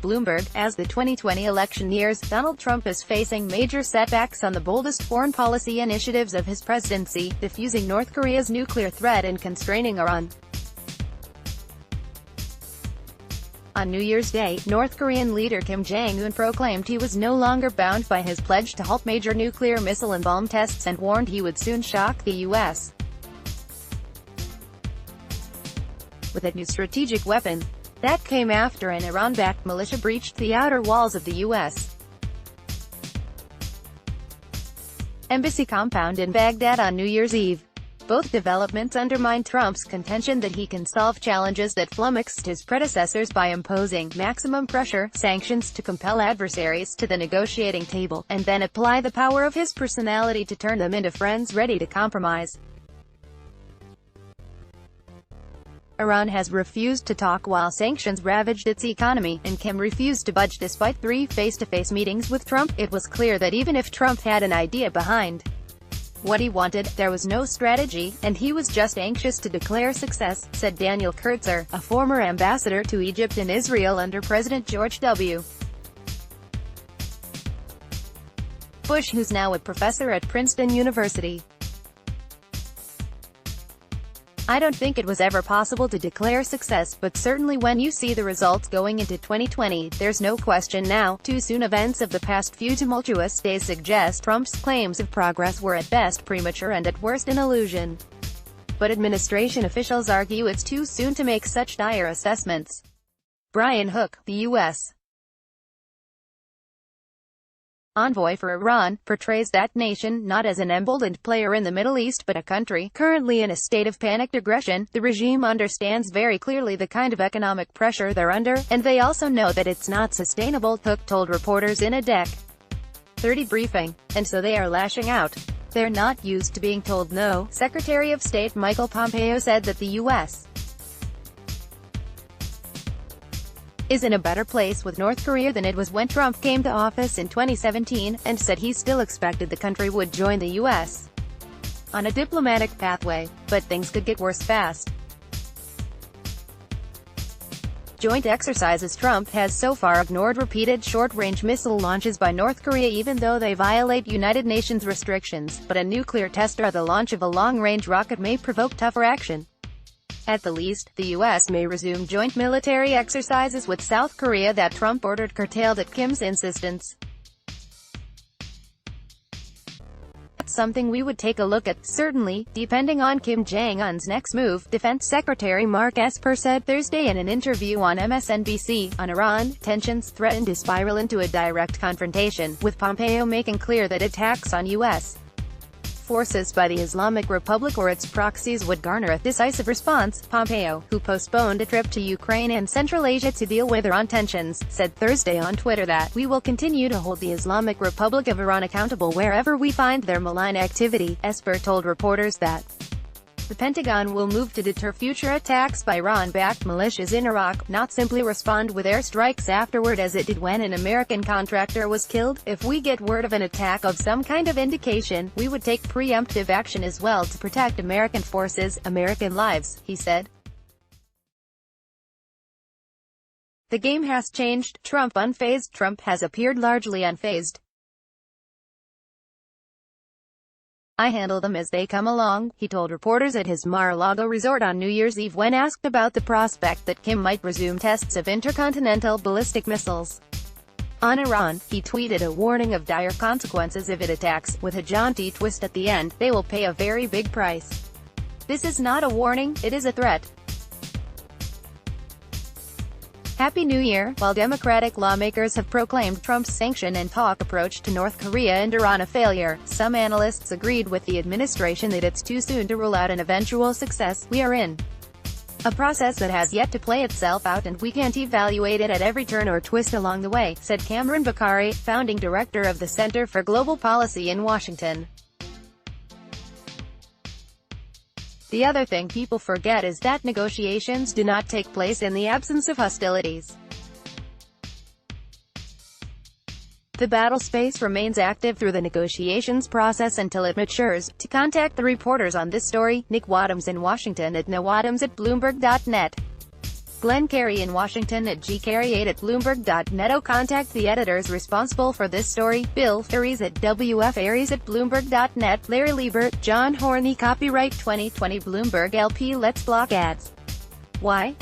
Bloomberg. As the 2020 election nears, Donald Trump is facing major setbacks on the boldest foreign policy initiatives of his presidency: defusing North Korea's nuclear threat and constraining Iran. On New Year's Day, North Korean leader Kim Jong proclaimed he was no longer bound by his pledge to halt major nuclear missile and bomb tests and warned he would soon shock the U.S. with a new strategic weapon. That came after an Iran-backed militia breached the outer walls of the U.S. Embassy compound in Baghdad on New Year's Eve. Both developments undermine Trump's contention that he can solve challenges that flummoxed his predecessors by imposing maximum pressure, sanctions to compel adversaries to the negotiating table, and then apply the power of his personality to turn them into friends ready to compromise. Iran has refused to talk while sanctions ravaged its economy, and Kim refused to budge despite 3 face-to-face meetings with Trump. It was clear that even if Trump had an idea behind what he wanted, there was no strategy, and he was just anxious to declare success, said Daniel Kurtzer, a former ambassador to Egypt and Israel under President George W. Bush, who's now a professor at Princeton University. I don't think it was ever possible to declare success, but certainly when you see the results going into 2020, there's no question now. Too soon. Events of the past few tumultuous days suggest Trump's claims of progress were at best premature and at worst an illusion. But administration officials argue it's too soon to make such dire assessments. Brian Hook, the U.S. envoy for Iran, portrays that nation not as an emboldened player in the Middle East but a country currently in a state of panicked aggression. The regime understands very clearly the kind of economic pressure they're under, and they also know that it's not sustainable, Hook told reporters in a DEC 30 briefing. And so they are lashing out. They're not used to being told no. Secretary of State Michael Pompeo said that the U.S. is in a better place with North Korea than it was when Trump came to office in 2017, and said he still expected the country would join the U.S. on a diplomatic pathway. But things could get worse fast. Joint exercises. Trump has so far ignored repeated short-range missile launches by North Korea even though they violate United Nations restrictions, but a nuclear test or the launch of a long-range rocket may provoke tougher action. At the least, the U.S. may resume joint military exercises with South Korea that Trump ordered curtailed at Kim's insistence. That's something we would take a look at, certainly, depending on Kim Jong-un's next move, Defense Secretary Mark Esper said Thursday in an interview on MSNBC. On Iran, tensions threaten to spiral into a direct confrontation, with Pompeo making clear that attacks on U.S. forces by the Islamic Republic or its proxies would garner a decisive response. Pompeo, who postponed a trip to Ukraine and Central Asia to deal with Iran tensions, said Thursday on Twitter that, "We will continue to hold the Islamic Republic of Iran accountable wherever we find their malign activity." Esper told reporters that the Pentagon will move to deter future attacks by Iran-backed militias in Iraq, not simply respond with airstrikes afterward as it did when an American contractor was killed. If we get word of an attack of some kind of indication, we would take preemptive action as well to protect American forces, American lives, he said. The game has changed. Trump unfazed. Trump has appeared largely unfazed. "I handle them as they come along," he told reporters at his Mar-a-Lago resort on New Year's Eve when asked about the prospect that Kim might resume tests of intercontinental ballistic missiles. On Iran, he tweeted a warning of dire consequences if it attacks, with a jaunty twist at the end. "They will pay a very big price. This is not a warning, it is a threat." Happy New Year. While Democratic lawmakers have proclaimed Trump's sanction and talk approach to North Korea and Iran a failure, some analysts agreed with the administration that it's too soon to rule out an eventual success. "We are in a process that has yet to play itself out and we can't evaluate it at every turn or twist along the way," said Cameron Bakari, founding director of the Center for Global Policy in Washington. The other thing people forget is that negotiations do not take place in the absence of hostilities. The battle space remains active through the negotiations process until it matures. To contact the reporters on this story, Nick Wadhams in Washington at nowadhams@bloomberg.net. Glenn Carey in Washington at gcarey8@bloomberg.net. Contact the editors responsible for this story, Bill Ferries at wfaries@bloomberg.net. Larry Liebert, John Horney. Copyright 2020 Bloomberg LP. Let's block ads. Why?